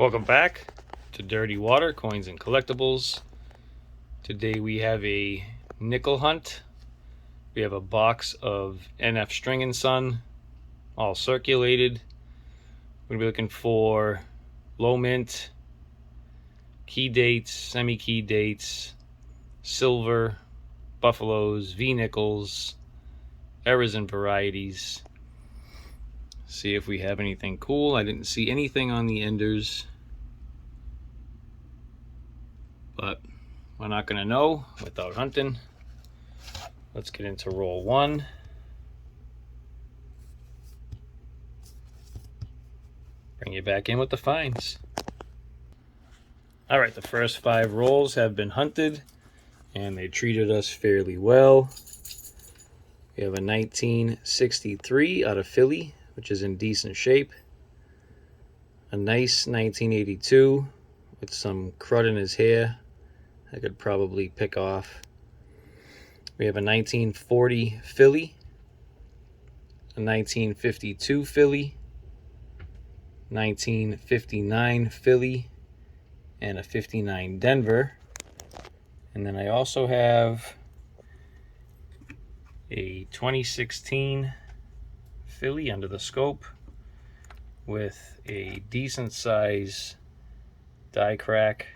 Welcome back to Dirty Water, Coins and Collectibles. Today we have a nickel hunt. We have a box of NF String & Son, all circulated. We're going to be looking for low mint, key dates, semi-key dates, silver, buffaloes, V-nickels, errors and varieties. See if we have anything cool. I didn't see anything on the enders, but we're not going to know without hunting. Let's get into roll one. Bring you back in with the finds. All right, the first 5 rolls have been hunted and they treated us fairly well. We have a 1963 out of Philly, which is in decent shape. A nice 1982 with some crud in his hair I could probably pick off. We have a 1940 Philly, a 1952 Philly, 1959 Philly, and a 59 Denver. And then I also have a 2016 Philly under the scope with a decent size die crack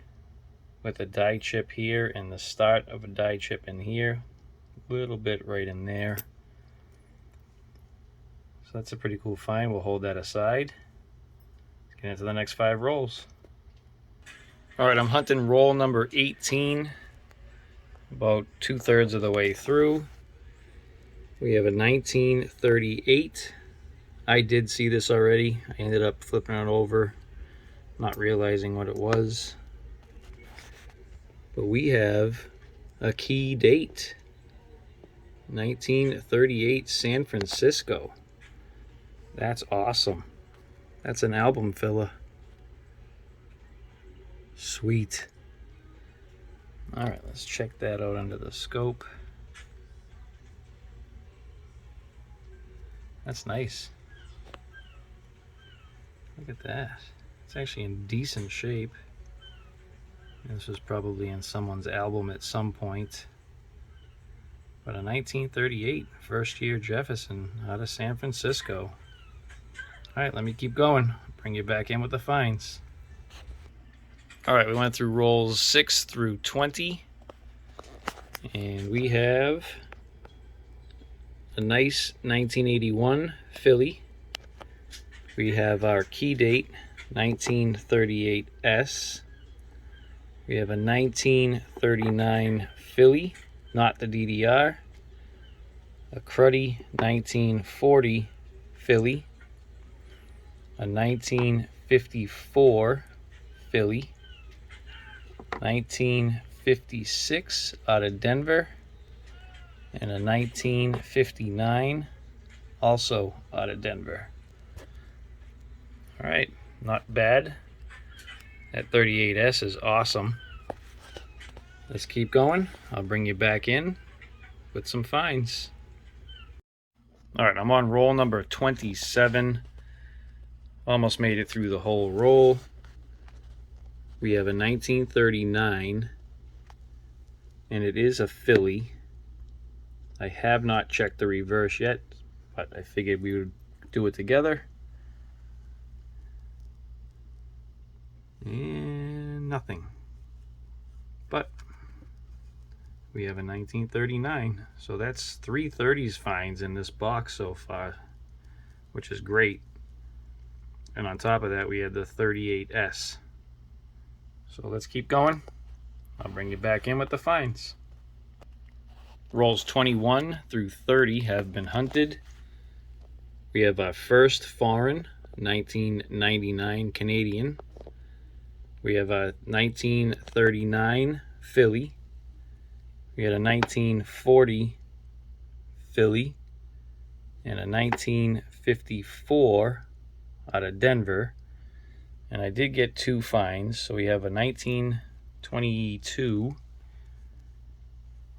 with a die chip here and the start of a die chip in here, a little bit right in there. So that's a pretty cool find. We'll hold that aside. Let's get into the next 5 rolls. All right, I'm hunting roll number 18, about 2/3 of the way through. We have a 1938. I did see this already. I ended up flipping it over, not realizing what it was. But we have a key date, 1938 San Francisco. That's awesome. That's an album filler. Sweet. All right, let's check that out under the scope. That's nice. Look at that. It's actually in decent shape. This was probably in someone's album at some point. But a 1938 first year Jefferson out of San Francisco. All right, let me keep going. Bring you back in with the finds. All right, we went through rolls 6 through 20. And we have a nice 1981 Philly. We have our key date, 1938S. We have a 1939 Philly, not the DDR. A cruddy 1940 Philly. A 1954 Philly. 1956 out of Denver. And a 1959 also out of Denver. All right, not bad. That 38S is awesome. Let's keep going. I'll bring you back in with some finds. All right, I'm on roll number 27. Almost made it through the whole roll. We have a 1939, and it is a Philly. I have not checked the reverse yet, but I figured we would do it together. And nothing. But we have a 1939, so that's 3 30s finds in this box so far, which is great. And on top of that, we had the 38S. So let's keep going. I'll bring you back in with the finds. Rolls 21 through 30 have been hunted. We have our first foreign, 1999 Canadian. We have a 1939 Philly. We had a 1940 Philly and a 1954 out of Denver. And I did get 2 finds. So we have a 1922,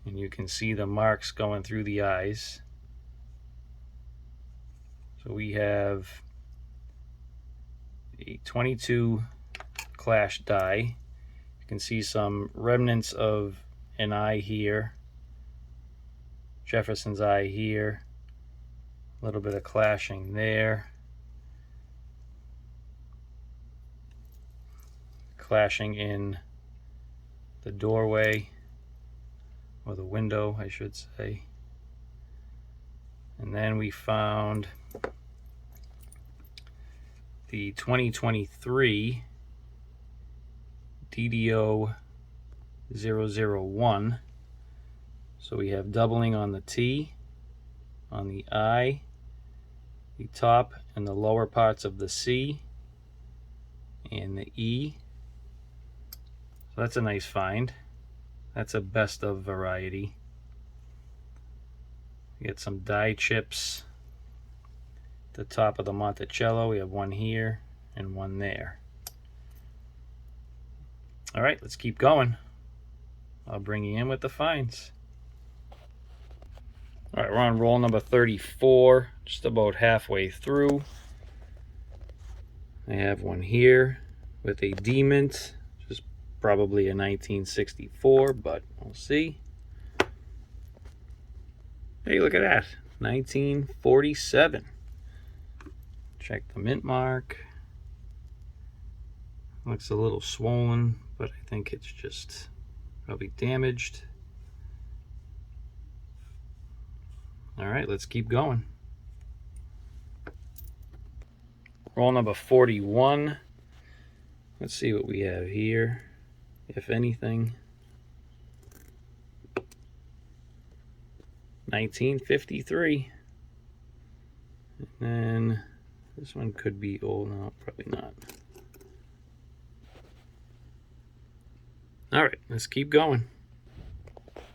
and you can see the marks going through the eyes. So we have a 22 clash die. You can see some remnants of an eye here, Jefferson's eye here, a little bit of clashing there, clashing in the doorway, or the window I should say. And then we found the 2023 DDO 001. So we have doubling on the T, on the I, the top and the lower parts of the C, and the E. So that's a nice find. That's a best of variety. We get some die chips. The top of the Monticello, we have one here and one there. All right, let's keep going. I'll bring you in with the finds. All right, we're on roll number 34, just about halfway through. I have one here with a D-mint, which is probably a 1964, but we'll see. Hey, look at that, 1947. Check the mint mark. Looks a little swollen, but I think it's just probably damaged. All right, let's keep going. Roll number 41. Let's see what we have here, if anything. 1953. And then this one could be old. No, probably not. All right, let's keep going.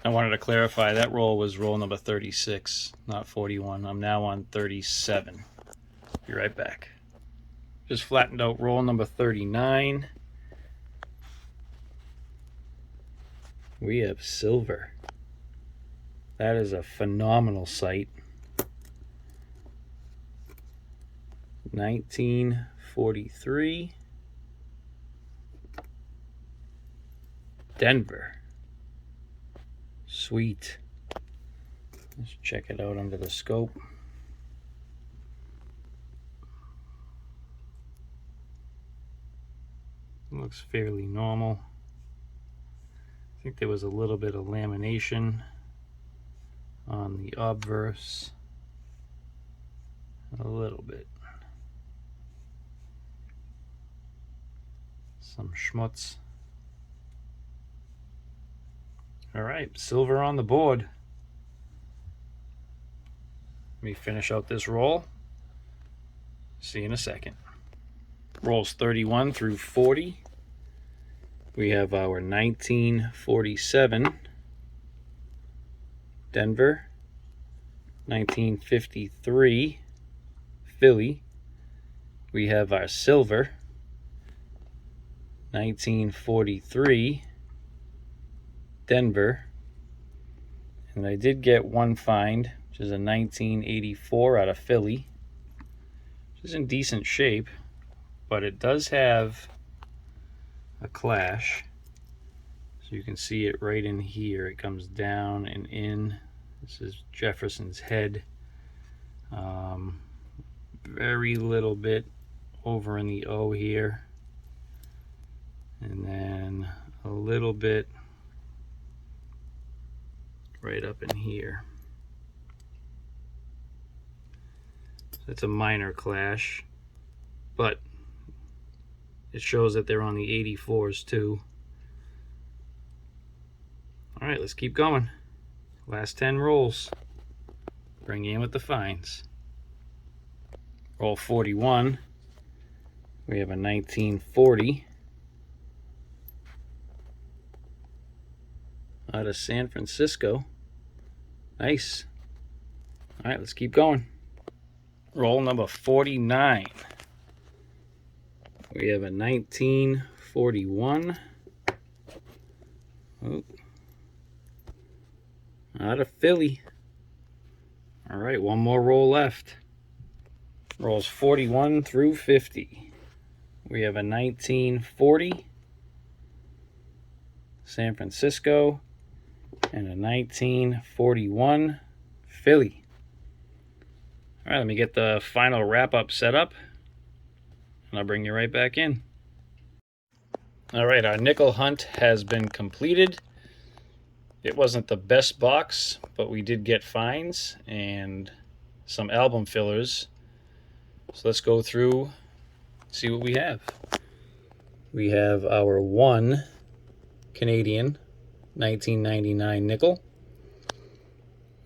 I wanted to clarify that roll was roll number 36, not 41. I'm now on 37. Be right back. Just flattened out roll number 39. We have silver. That is a phenomenal sight. 1943. Denver. Sweet. Let's check it out under the scope. Looks fairly normal. I think there was a little bit of lamination on the obverse. A little bit. Some schmutz. All right, silver on the board. Let me finish out this roll. See you in a second. Rolls 31 through 40. We have our 1947 Denver, 1953 Philly. We have our silver, 1943 Denver, and I did get one find, which is a 1984 out of Philly, which is in decent shape, but it does have a clash. So you can see it right in here. It comes down and in. This is Jefferson's head. Very little bit over in the O here, and then a little bit right up in here. So it's a minor clash, but it shows that they're on the 84s too. All right, let's keep going. Last 10 rolls. Bring you in with the finds. Roll 41. We have a 1940 out of San Francisco. Nice. All right, let's keep going. Roll number 49. We have a 1941 out of Philly. All right, one more roll left. Rolls 41 through 50. we have a 1940 San Francisco and a 1941 Philly. All right, let me get the final wrap-up set up, and I'll bring you right back in. All right, our nickel hunt has been completed. It wasn't the best box, but we did get finds and some album fillers. So let's go through, see what we have. We have our one Canadian 1999 nickel.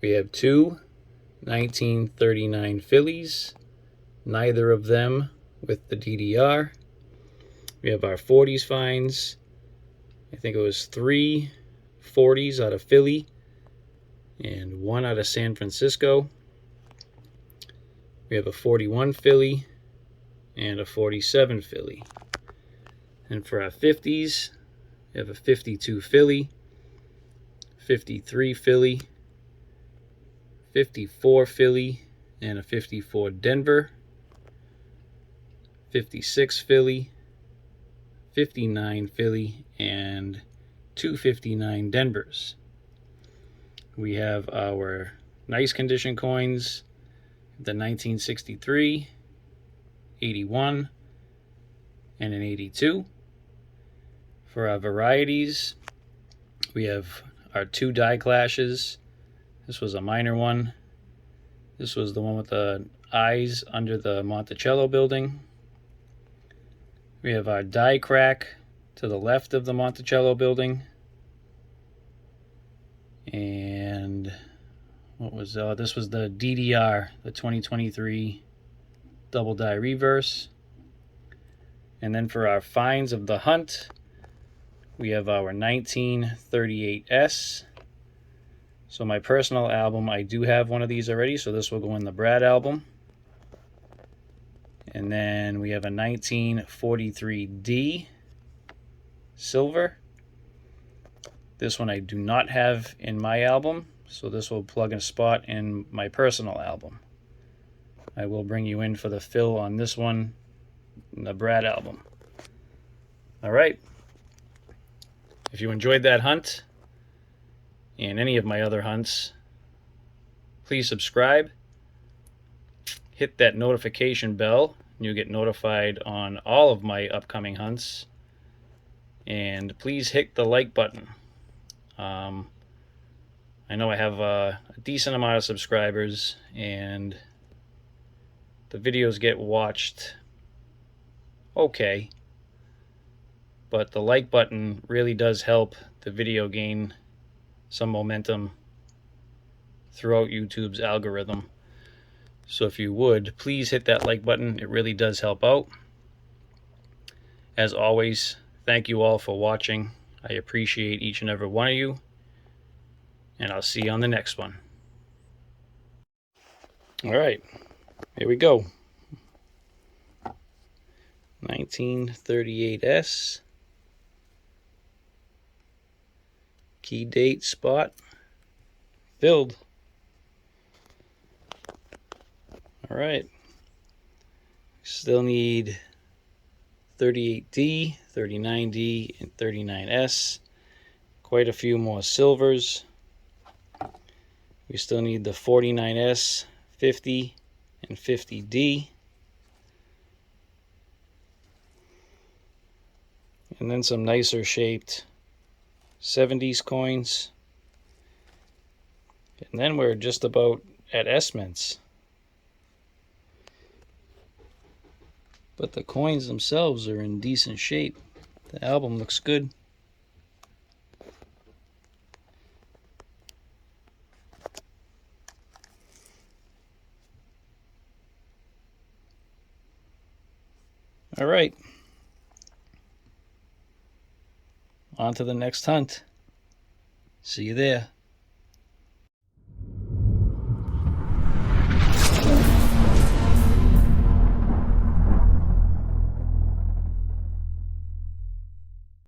We have two 1939 Phillies, neither of them with the DDR. We have our 40s finds. I think it was 3 40s out of Philly and 1 out of San Francisco. We have a 41 Philly and a 47 Philly. And for our 50s, we have a 52 Philly, 53 Philly, 54 Philly, and a 54 Denver, 56 Philly, 59 Philly, and 259 Denvers. We have our nice condition coins, the 1963, 81, and an 82. For our varieties, we have our 2 die clashes. This was a minor one. This was the one with the eyes under the Monticello building. We have our die crack to the left of the Monticello building. And what was this was the DDR, the 2023 double die reverse. And then for our finds of the hunt, we have our 1938S. So my personal album, I do have one of these already, so this will go in the Brad album. And then we have a 1943D silver. This one I do not have in my album, so this will plug in a spot in my personal album. I will bring you in for the fill on this one in the Brad album. All right. If you enjoyed that hunt and any of my other hunts, please subscribe. Hit that notification bell, and you'll get notified on all of my upcoming hunts. And please hit the like button. I know I have a decent amount of subscribers, and the videos get watched okay, but the like button really does help the video gain some momentum throughout YouTube's algorithm. So if you would, please hit that like button. It really does help out. As always, thank you all for watching. I appreciate each and every one of you, and I'll see you on the next one. All right, here we go. 1938S. Key date spot filled. All right. Still need 38D, 39D, and 39S. Quite a few more silvers. We still need the 49S, 50, and 50D. And then some nicer shaped 70s coins. And then we're just about at S-mints. But the coins themselves are in decent shape. The album looks good. All right. On to the next hunt. See you there.